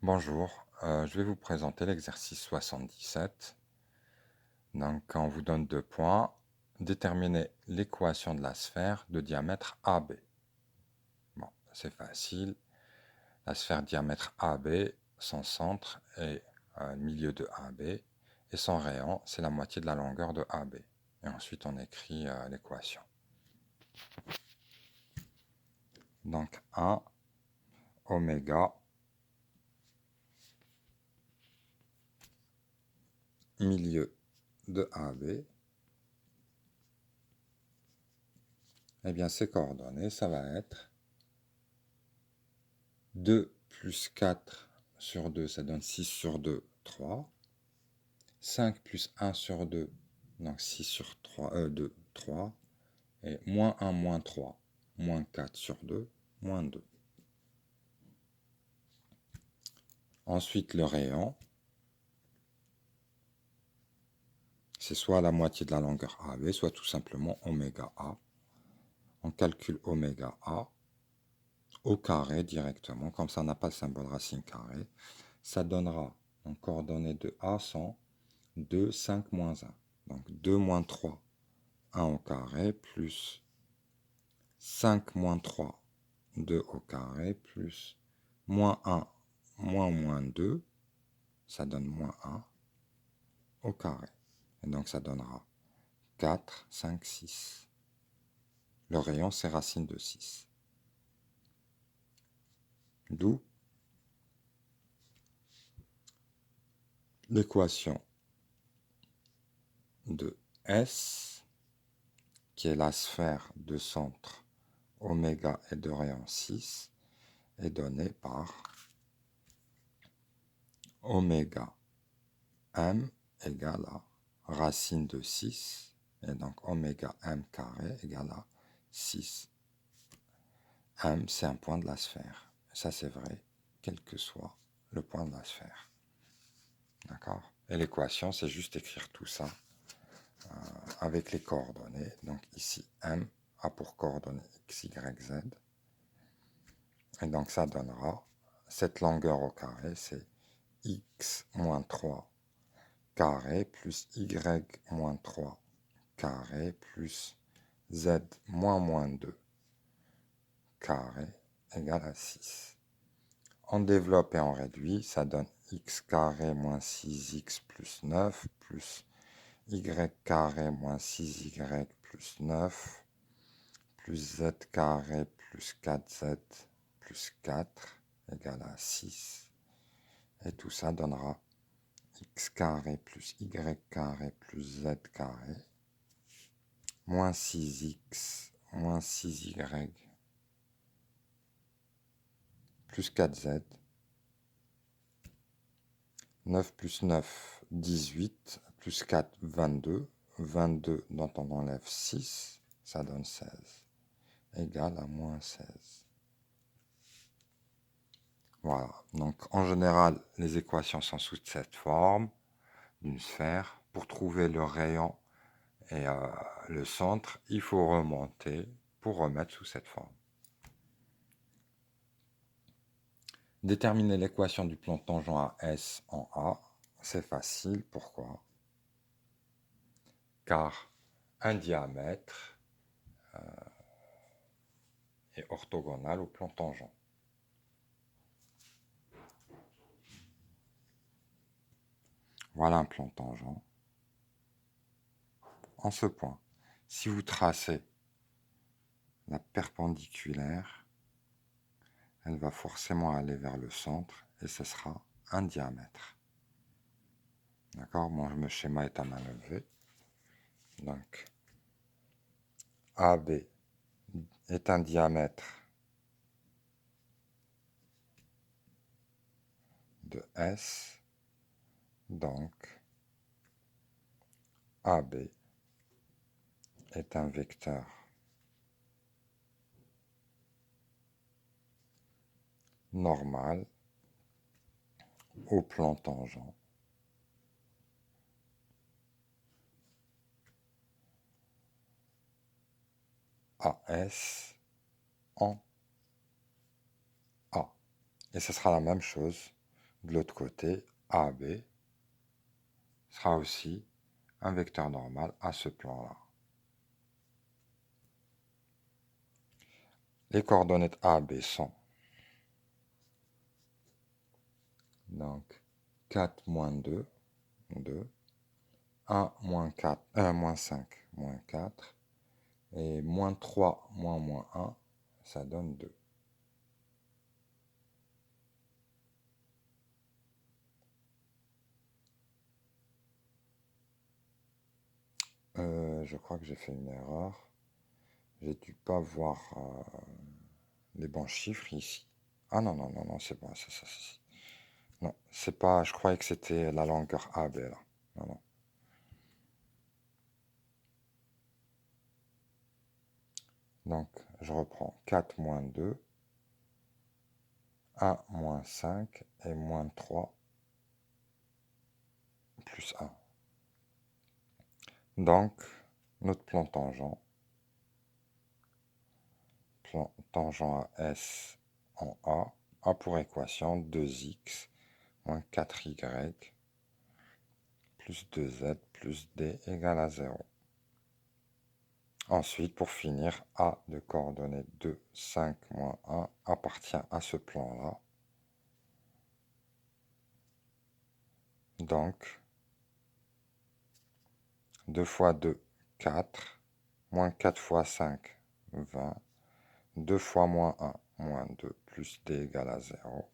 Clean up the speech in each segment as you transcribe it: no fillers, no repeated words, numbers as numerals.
Bonjour, je vais vous présenter l'exercice 77. Donc, on vous donne 2 points. Déterminez l'équation de la sphère de diamètre AB. Bon, c'est facile. La sphère diamètre AB, son centre est le milieu de AB et son rayon, c'est la moitié de la longueur de AB. Et ensuite, on écrit l'équation. Donc, 1 oméga milieu de AB. Eh bien, ces coordonnées, ça va être 2 plus 4 sur 2, ça donne 6 sur 2, 3. 5 plus 1 sur 2, donc 6 sur 3, 2, 3. Et moins 1, moins 3, moins 4 sur 2, moins 2. Ensuite, le rayon, c'est soit la moitié de la longueur AB, soit tout simplement oméga A. On calcule oméga A au carré directement, comme ça on n'a pas le symbole racine carrée. Ça donnera, en coordonnées de A sont 2, 5, moins 1. Donc 2 moins 3, 1 au carré, plus 5 moins 3, 2 au carré, plus moins 1, moins 2, ça donne moins 1 au carré. Et donc ça donnera 4, 5, 6. Le rayon, c'est racine de 6. D'où l'équation de S, qui est la sphère de centre oméga et de rayon 6, est donnée par oméga m égale à racine de 6, et donc oméga m carré égale à 6. M, c'est un point de la sphère. Ça, c'est vrai, quel que soit le point de la sphère. D'accord? Et l'équation, c'est juste écrire tout ça avec les coordonnées. Donc ici, M a pour coordonnées x, y, z. Et donc ça donnera, cette longueur au carré, c'est x moins 3 carré plus y moins 3 carré plus z moins 2 carré égale à 6. On développe et on réduit, ça donne x carré moins 6x plus 9 plus y carré moins 6y plus 9 plus z carré plus 4z plus 4 égale à 6. Et tout ça donnera x carré plus y carré plus z carré moins 6x moins 6y plus 4z. 9 plus 9, 18, plus 4, 22. 22 dont on enlève 6, ça donne 16, égale à moins 16. Voilà, donc en général, les équations sont sous cette forme d'une sphère. Pour trouver le rayon et le centre, il faut remonter pour remettre sous cette forme. Déterminer l'équation du plan tangent à S en A, c'est facile. Pourquoi? Car un diamètre est orthogonal au plan tangent. Voilà un plan tangent. En ce point, si vous tracez la perpendiculaire, elle va forcément aller vers le centre et ce sera un diamètre. D'accord? Mon schéma est à main levée. Donc, AB est un diamètre de S. Donc, AB est un vecteur normal au plan tangent AS en A. Et ce sera la même chose de l'autre côté, AB, sera aussi un vecteur normal à ce plan-là. Les coordonnées AB sont donc 4 moins 2, 2, 1 moins 4, moins 5, moins 4, et moins 3 moins 1, ça donne 2. Je crois que j'ai fait une erreur. J'ai dû pas voir les bons chiffres ici. Ah non, non, non, non, c'est bon, c'est ça, c'est ça. Non, c'est pas, je croyais que c'était la longueur AB là. Non, non. Donc, je reprends 4 moins 2, 1 moins 5 et moins 3 plus 1. Donc, notre plan tangent à S en A pour équation 2x moins 4y plus 2z plus d égale à 0. Ensuite, pour finir, A de coordonnées 2, 5, moins 1 appartient à ce plan-là. Donc, 2 fois 2, 4, moins 4 fois 5, 20, 2 fois moins 1, moins 2, plus d égale à 0.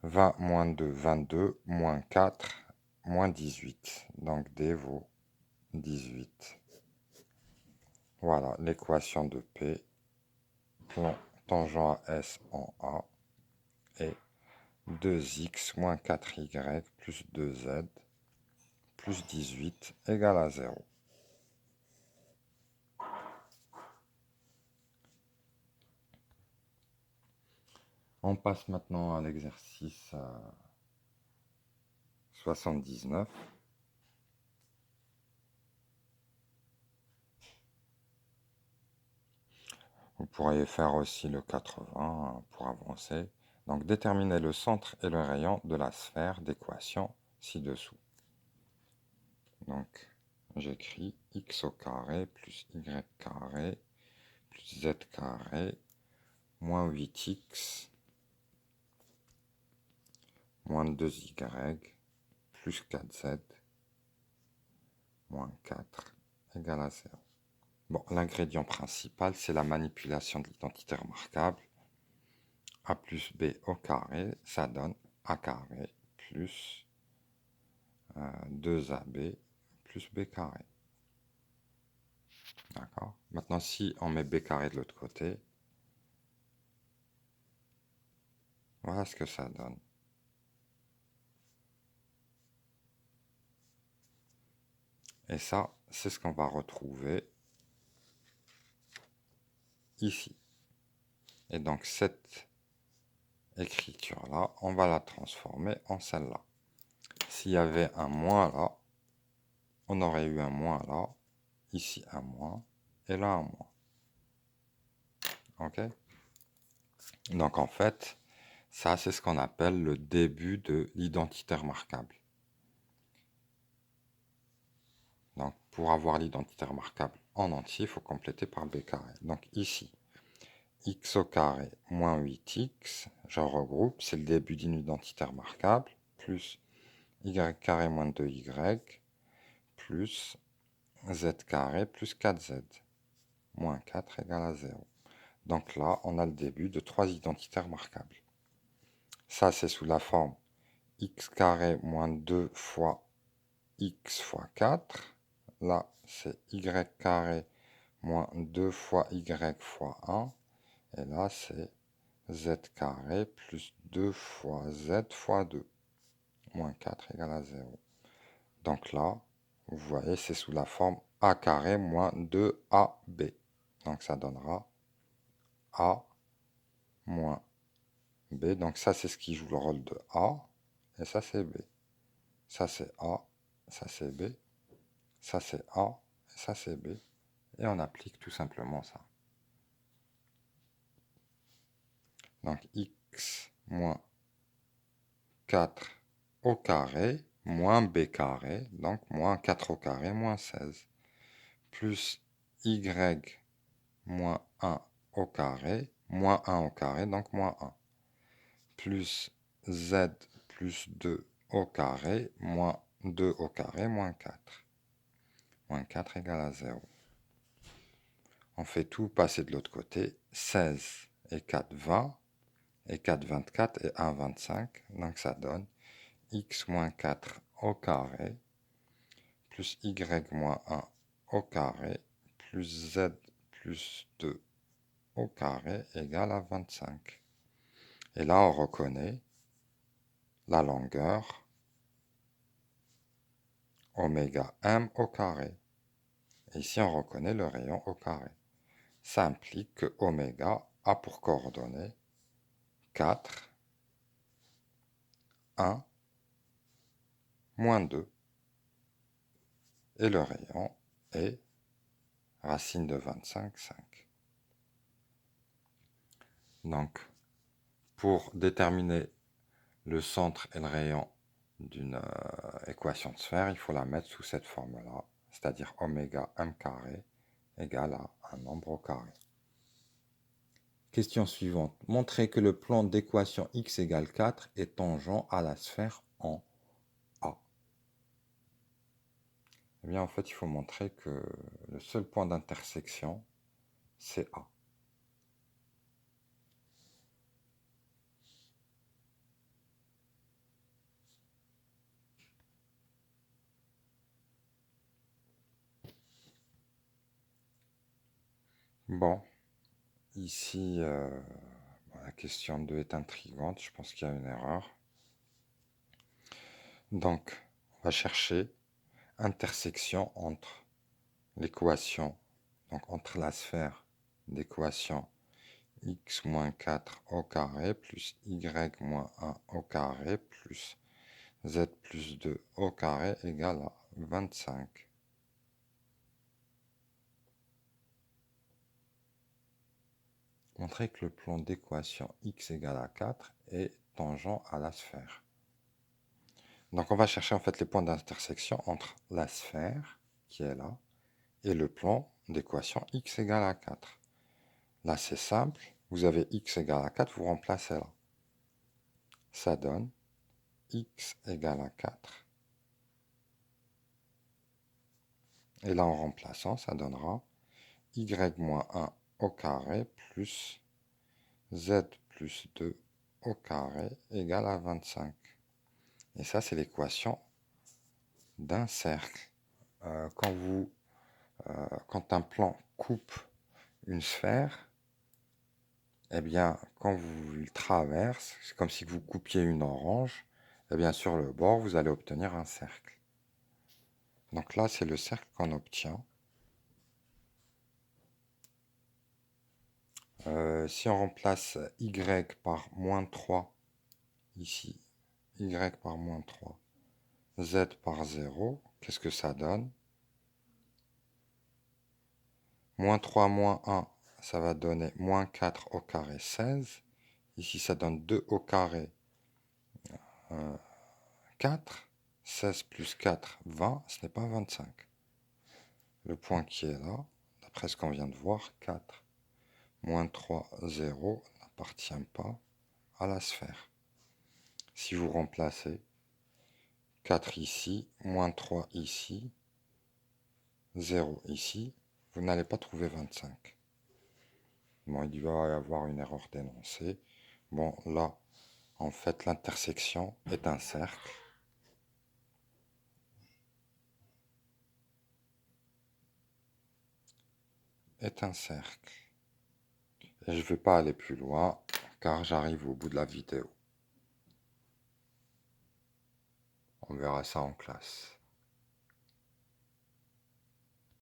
20 moins 2, 22, moins 4, moins 18. Donc d vaut 18. Voilà l'équation de P, plan tangent à S en A, est 2x moins 4y plus 2z plus 18 égale à 0. On passe maintenant à l'exercice 79. Vous pourriez faire aussi le 80 pour avancer. Donc déterminer le centre et le rayon de la sphère d'équation ci-dessous. Donc j'écris x au carré plus y carré plus z carré moins 8x moins 2y plus 4z moins 4 égale à 0. Bon, l'ingrédient principal, c'est la manipulation de l'identité remarquable. A plus b au carré, ça donne a carré plus 2ab plus b carré. D'accord? Maintenant, si on met b carré de l'autre côté, voilà ce que ça donne. Et ça, c'est ce qu'on va retrouver ici. Et donc, cette écriture-là, on va la transformer en celle-là. S'il y avait un moins là, on aurait eu un moins là, ici un moins, et là un moins. Ok? Donc en fait, ça c'est ce qu'on appelle le début de l'identité remarquable. Donc pour avoir l'identité remarquable en entier, il faut compléter par b carré. Donc ici, x au carré moins 8x, je regroupe, c'est le début d'une identité remarquable, plus y carré moins 2y, plus z carré plus 4z, moins 4 égale à 0. Donc là, on a le début de 3 identités remarquables. Ça, c'est sous la forme x carré moins 2 fois x fois 4. Là, c'est y carré moins 2 fois y fois 1. Et là, c'est z carré plus 2 fois z fois 2. Moins 4 égale à 0. Donc là, vous voyez, c'est sous la forme a carré moins 2ab. Donc ça donnera a moins b. Donc ça, c'est ce qui joue le rôle de a. Et ça, c'est b. Ça, c'est a. Ça, c'est b. Ça, c'est a. Et ça, c'est b. Et on applique tout simplement ça. Donc x moins 4 au carré moins b carré, donc moins 4 au carré moins 16, plus y moins 1 au carré, moins 1 au carré, donc moins 1, plus z plus 2 au carré, moins 2 au carré, moins 4. Moins 4 égale à 0. On fait tout passer de l'autre côté. 16 et 4, 20. Et 4, 24 et 1, 25. Donc ça donne x moins 4 au carré plus y moins 1 au carré plus z plus 2 au carré égale à 25. Et là, on reconnaît la longueur oméga m au carré. Et ici, on reconnaît le rayon au carré. Ça implique que oméga a pour coordonnées 4, 1, moins 2. Et le rayon est racine de 25, 5. Donc, pour déterminer le centre et le rayon d'une équation de sphère, il faut la mettre sous cette forme-là, c'est-à-dire oméga m carré égale à un nombre au carré. Question suivante. Montrez que le plan d'équation x égale 4 est tangent à la sphère en A. Eh bien, en fait, il faut montrer que le seul point d'intersection, c'est A. Bon, ici, la question 2 est intrigante. Je pense qu'il y a une erreur. Donc, on va chercher intersection entre l'équation, donc entre la sphère d'équation x moins 4 au carré plus y moins 1 au carré plus z plus 2 au carré égale à 25. Montrer que le plan d'équation x égale à 4 est tangent à la sphère. Donc on va chercher en fait les points d'intersection entre la sphère qui est là et le plan d'équation x égale à 4. Là c'est simple, vous avez x égale à 4, vous remplacez là. Ça donne x égale à 4. Et là en remplaçant, ça donnera y moins 1 au carré plus z plus 2 au carré égale à 25. Et ça c'est l'équation d'un cercle. Quand un plan coupe une sphère, eh bien, quand vous le traversez, c'est comme si vous coupiez une orange, eh bien, sur le bord, vous allez obtenir un cercle. Donc là, c'est le cercle qu'on obtient. Si on remplace y par moins 3, ici, y par moins 3, z par 0, qu'est-ce que ça donne? Moins 3 moins 1, ça va donner moins 4 au carré 16. Ici, ça donne 2 au carré 4. 16 plus 4, 20, ce n'est pas 25. Le point qui est là, d'après ce qu'on vient de voir, 4 moins 3, 0, n'appartient pas à la sphère. Si vous remplacez 4 ici, moins 3 ici, 0 ici, vous n'allez pas trouver 25. Bon, il doit y avoir une erreur d'énoncé. Bon, là, en fait, l'intersection est un cercle. Est un cercle. Et je ne vais pas aller plus loin, car j'arrive au bout de la vidéo. On verra ça en classe.